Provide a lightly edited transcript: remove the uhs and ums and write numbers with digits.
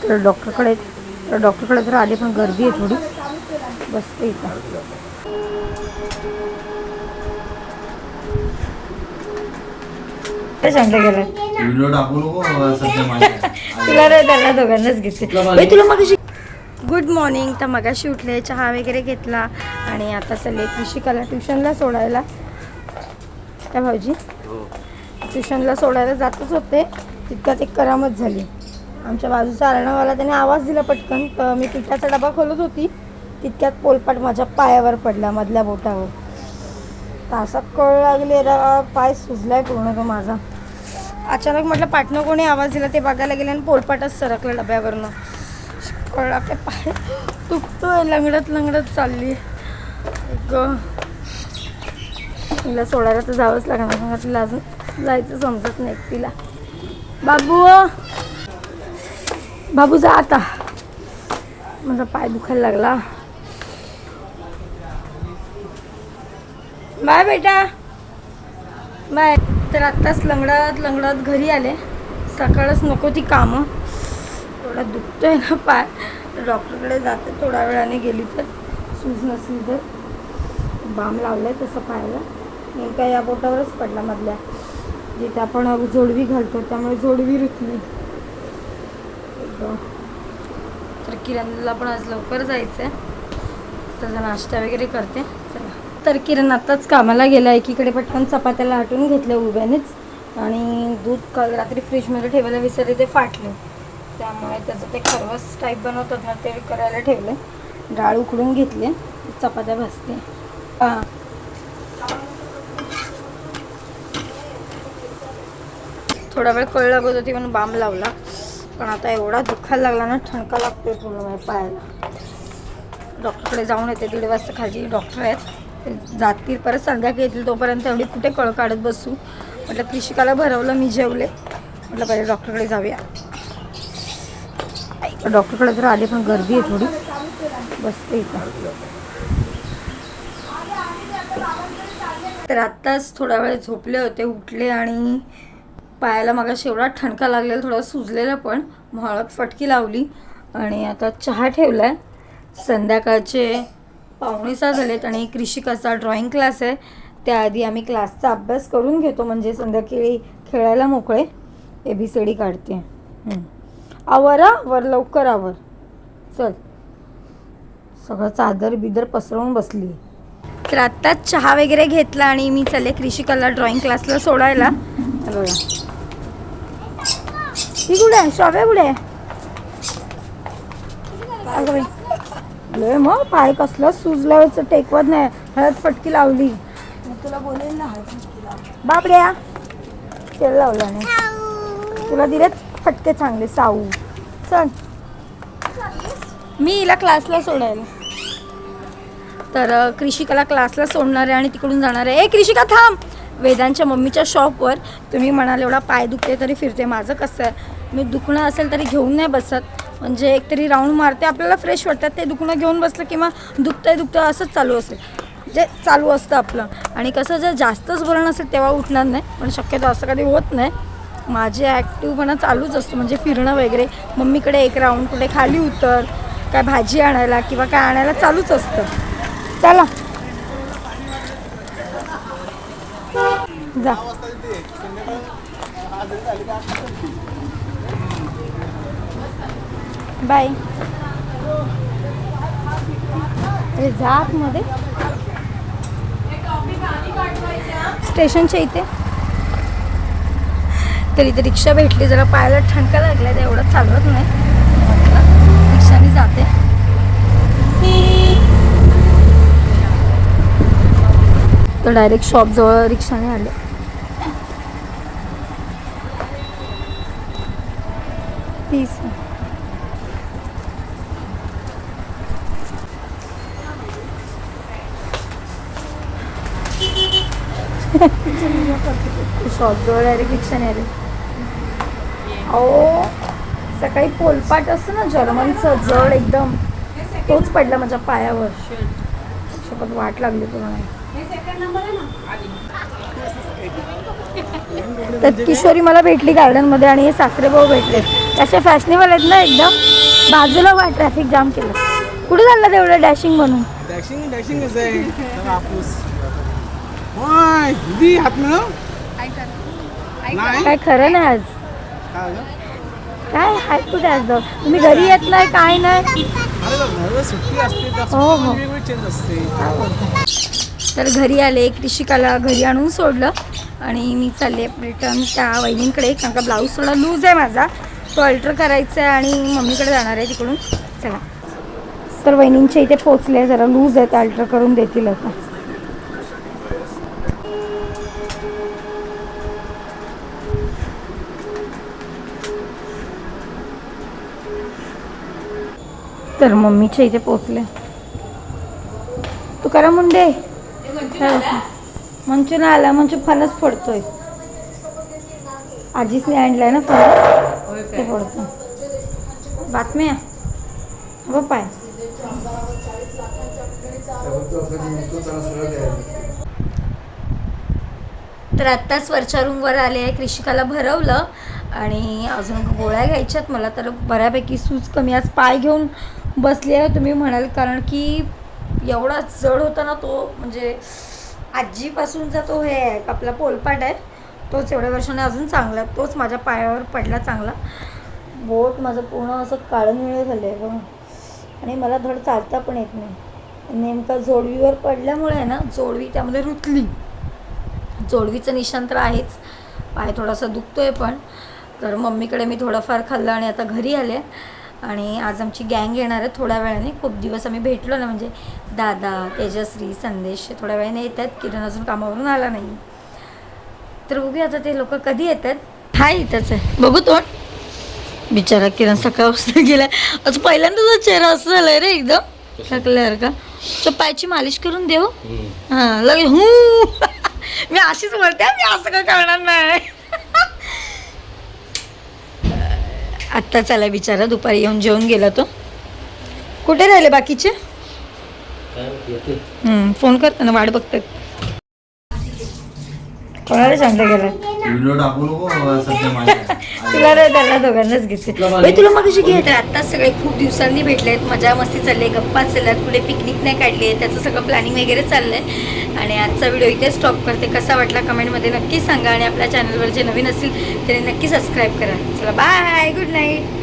तर डॉक्टरकडे तर आले, पण गर्दी आहे थोडी. बसते इथं. गेलं तुला त्यांना दोघांनाच घेते. तुला मग गुड मॉर्निंग. तर मगाशी उठले, चहा वगैरे घेतला आणि आता चालले कृषिकाला ट्युशनला सोडायला. काय भाऊजी, ट्युशनला सोडायला जातच होते तितक्यात एक करामत झाली. आमच्या बाजूचा आरणावाला त्याने आवाज दिला पटकन. तर मी पिठाचा डबा खोलत होती तितक्यात पोलपाट माझ्या पायावर पडला, मधल्या बोटावर. तर असा कळ लागले, पाय सुजलाय पूर्ण तो माझा. अचानक म्हटलं पाटणं कोणी आवाज दिला ते बघायला गेले आणि पोलपाटच सरकलं डब्यावरनं. कळला काय पाय दुखतोय, लंगडत चालली. तिला सोडायला तर जावंच लागणार, तिला अजून जायचं समजत नाही तिला. बाबू जा आता, माझा पाय दुखायला लागला. बाय बेटा, बाय. तर आत्ताच लंगडत घरी आले. सकाळच नको ती कामं. थोडा दुखतोय ना पाय, डॉक्टरकडे जाते थोड्या वेळाने. गेली तर सूज नसली तर बाम लावलाय तसं पायाला. नेमका या बोटावरच पडला, मधल्या जिथे आपण जोडवी घालतो, त्यामुळे जोडवी रुतली. तर किरणला पण आज लवकर जायचं आहे, त्याचा नाश्ता वगैरे करते. चला. तर किरण आत्ताच कामाला गेला. एकीकडे पटकन चपात्याला हटून घेतल्या उभ्यानेच, आणि दूध काल रात्री फ्रीजमध्ये ठेवायला विसरले, ते फाटले. त्यामुळे त्याचं ते खरवस टाईप बनवतात ना, ते करायला ठेवलं. डाळ उकडून घेतली, चपात्या भाजते. हां, थोडा वेळ कळ लागत होती म्हणून बाम लावला, पण आता एवढा दुखायला लागला ना, ठणका लागतोय पूर्ण माझ्या पायाला. डॉक्टरकडे जाऊन येते. 1:30 वाजता खाली डॉक्टर आहेत, ते जातील परत संध्याकाळी येतील. तोपर्यंत एवढी कुठे कळ काढत बसू. म्हटलं कृषिकाला भरवलं, मी जेवले, म्हटलं पहिले डॉक्टरकडे जाऊया. डॉक्टरकडे तर आले, पण गर्दी आहे थोडी. बसते इथं. तर आत्ताच थोडा वेळ झोपले होते, उठले आणि पायाला मगाशी एवढा ठणका लागलेला, थोडा सुजलेला, पण हळद फटकी लावली आणि आता चहा ठेवला आहे. संध्याकाळचे 5:45 झालेत आणि कृषिकाचा ड्रॉइंग क्लास आहे. त्याआधी आम्ही क्लासचा अभ्यास करून घेतो, म्हणजे संध्याकाळी खेळायला मोकळे. ABCD काढते. आवर लवकर आवर. चल, सगळं चादर बिदर पसरवून बसली. तर आत्ताच चहा वगैरे घेतला आणि मी चालले कृषिकाला ड्रॉइंग क्लासला सोडायला. बघा ही कुठे आहे, शॉप्या कुठे आहे? अगं बाई, मग पाय कसलं सुजल्यावरचं टेकवत नाही. हळद फटकी लावली. तुला बोलेल ना हळद फटकी लाव. बापड्या, तेल लावला नाही. तुला दिलेत फटके चांगले साऊ. चल, मी हिला क्लासला सोडायला. तर कृषिकाला क्लासला सोडणार आहे आणि तिकडून जाणार आहे. कृषिका थांब. वेदांच्या मम्मीच्या शॉपवर. तुम्ही म्हणाल एवढा पाय दुखते तरी फिरते. माझं कसं आहे, मी दुखणं असेल तरी घेऊन नाही बसत, म्हणजे एकतरी राऊंड मारते, आपल्याला फ्रेश वाटतात. ते दुखणं घेऊन बसलं किंवा दुखतं असंच चालू असेल, जे चालू असतं आपलं. आणि कसं जर जास्तच बरं नसेल तेव्हा उठणार नाही, पण शक्यतो असं कधी होत नाही. माझे ॲक्टिव्हपणा चालूच असतो, म्हणजे फिरणं वगैरे. मम्मीकडे एक राऊंड, कुठे खाली उतर, काय भाजी आणायला किंवा काय आणायला चालूच असतं. चला जा. बाय. अरे जा आतमध्ये, स्टेशनच्या इथे. तर इथे रिक्षा भेटली. जरा पायाला ठणका लागला, तर एवढं चालवत नाही, रिक्षाने जाते. तर डायरेक्ट शॉपजवळ रिक्षाने आले. प्लीज. शॉपजवळ डायरेक्ट रिक्षाने आले. अहो, सकाळी पोलपाट असतं ना जर्मनचं, जड एकदम, तोच पडला माझ्या पायावर. शपथ वाट लागली पूर्ण. तर किशोरी मला भेटली गार्डनमध्ये आणि हे सासरे भाऊ भेटले. कशा फॅशनेबल आहेत ना एकदम. बाजूला वा ट्रॅफिक जाम केलं. कुठे चाललं तेवढं डॅशिंग म्हणून? डॅशिंग कसं आहे कापूस होय दीदी हात मिळव काय खरं नाही आज. काय हाय कुठे आज जाऊ? तुम्ही घरी येत नाही काय नाही. सुट्टी असते हो हो. चेंज असते. तर घरी आले, कृषिकाला घरी आणून सोडलं आणि मी चालले रिटर्न त्या वहिनींकडे, कारण का ब्लाऊज थोडा लूज आहे माझा, तो अल्टर करायचा आहे आणि मम्मीकडे जाणार आहे तिकडून. चला तर वहिनींच्या इथे पोचले, जरा लूज आहे, ते अल्टर करून देतील आता. तर मम्मीच्या इथे पोचले. तुकाराम मुंडे मंचू ना आला, मंचू फणस फोडतोय. आजीसने आणलाय ना फणस, ते फोडतो. बातम्या हो पाय. तर आत्ताच वरच्या रूमवर आले आहे, कृषिकाला भरवलं आणि अजून गोळ्या घ्यायच्यात मला. तर बऱ्यापैकी सूज कमी, आज पाय घेऊन बसले आहे तुम्ही म्हणाल, कारण की एवढा जड होता ना तो, म्हणजे आजीपासूनचा तो हे आहे आपला पोलपाट आहे तोच एवढ्या वर्षाने अजून चांगला, तोच माझ्या पायावर पडला चांगला. बोट माझं पूर्ण असं काळं निळं झालं आहे बघ, आणि मला धड चालता पण येत नाही. नेमका जोडवीवर पडल्यामुळे आहे ना, जोडवी त्यामध्ये रुतली. जोडवीचं निशाण तर आहेच, पाय थोडासा दुखतोय पण. तर मम्मीकडे मी थोडंफार खाल्लं आणि आता घरी आले. आणि आज आमची गँग येणार आहे थोड्या वेळाने. खूप दिवस आम्ही भेटलो ना, म्हणजे दादा, तेजश्री, संदेश थोड्या वेळाने येत आहेत. किरण अजून कामावरून आला नाही, तर बघूया आता ते लोक कधी येतात. हाय इथंच आहे, बघू तोंड. बिचारा किरण सकाळपासून गेला, आज पहिल्यांदा तुझा चेहरा असं झालाय रे एकदम थकल्यावर का. तर पायची मालिश करून देऊ. हां लगे मी अशीच बोलते, मी असं काय करणार नाही. आत्ता चाला बिचारा, दुपारी येऊन जेवून गेला तो. कुठे राहिले बाकीचे? फोन करताना वाट बघतात. कोणाला सांगता गेला तुला रे, त्याला दोघांनाच घेते. तुला मग कशी घे. तर आत्ताच सगळे खूप दिवसांनी भेटले आहेत, मजा मस्ती चालली आहे, गप्पा चालल्यात, कुठे पिकनिक नाही काढली आहे, त्याचं सगळं प्लॅनिंग वगैरे चाललं आहे. आणि आजचा व्हिडिओ इथे स्टॉप करते. कसा वाटला कमेंटमध्ये नक्की सांगा, आणि आपल्या चॅनलवर जे नवीन असतील त्याने नक्की सबस्क्राईब करा. चला बाय, गुड नाईट.